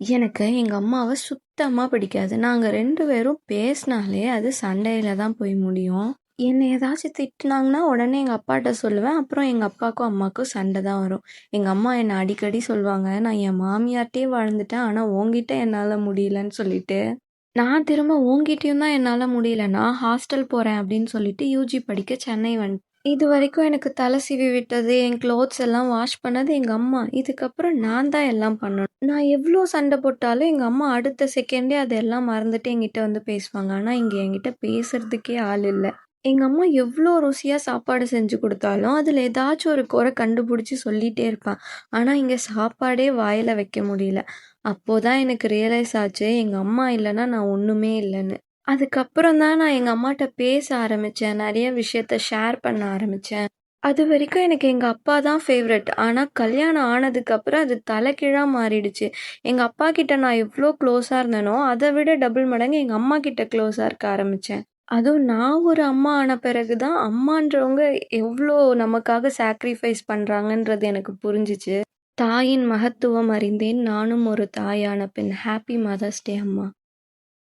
எனக்கு எங்க அம்மாவ சுத்தமா பிடிக்காது. நாங்க 2 பேரும் பேசினாலே அது சண்டையில தான் போய் முடியும். என்ன ஏதாச்சும் திட்டுனாங்கன்னா, உடனே எங்க அப்பாட்ட சொல்லுவேன். அப்புறம் எங்க அப்பாக்கும், அம்மாக்கும் சண்டை தான் வரும். எங்க அம்மா என்ன அடிக்கடி சொல்லுவாங்க, "நான் என் மாமியார்ட்டயே வாழ்ந்துட்டேன். ஆனா உன்கிட்ட என்னால முடியலன்னு" சொல்லிட்டு. நான் திரும்ப உன்கிட்டயும் தான் என்னால முடியல. நான் ஹாஸ்டல் போறேன் அப்படின்னு சொல்லிட்டு யூஜி படிக்க சென்னை இதுவரைக்கும் எனக்கு தல சீவி விட்டது, என் க்ளோத்ஸ் எல்லாம் வாஷ் பண்ணது எங்க அம்மா. இதுக்கப்புறம் நான் தான் எல்லாம் பண்ணணும். நான் எவ்ளோ சண்டை போட்டாலும் எங்க அம்மா அடுத்த செகண்டே அதெல்லாம் மறந்துட்டு என்கிட்ட வந்து பேசுவாங்க. ஆனா, இங்க என்கிட்ட பேசுறதுக்கே ஆள் இல்ல. எங்க அம்மா எவ்ளோ ருசியா சாப்பாடு செஞ்சு குடுத்தாலும், அதுல ஏதாச்சும் ஒரு குறை கண்டுபிடிச்சு சொல்லிட்டே இருப்பேன். ஆனா, இங்க சாப்பாடே வாயில வைக்க முடியல. அப்போ தான் எனக்கு ரியலைஸ் ஆச்சு, எங்க அம்மா இல்லன்னா நான் ஒண்ணுமே இல்லன்னு. அதுக்கப்புறம் தான் நான் எங்க அம்மாட்ட பேச ஆரம்பிச்சேன். நெறைய விஷயத்த ஷேர் பண்ண ஆரம்பிச்சேன். அதுவரைக்கும் எனக்கு எங்க அப்பா தான் ஃபேவரைட். ஆனா கல்யாணம் ஆனதுக்கப்புறம் அது தலைகீழா மாறிடுச்சு. எங்க அப்பா கிட்ட நான் எவ்ளோ க்ளோஸா இருந்தேனோ, அத விட டபுள் மடங்கு எங்க அம்மா கிட்ட க்ளோஸா இருக்க ஆரம்பிச்சேன். அதுவும் நான் ஒரு அம்மா ஆன பிறகு தான் அம்மான்றவங்க எவ்ளோ நமக்காக சாக்ரிஃபைஸ் பண்றாங்கன்றது எனக்கு புரிஞ்சுச்சு. தாயின் மகத்துவம் அறிந்தேன் நானும் ஒரு தாயான பின். ஹேப்பி மதர்ஸ் டே அம்மா.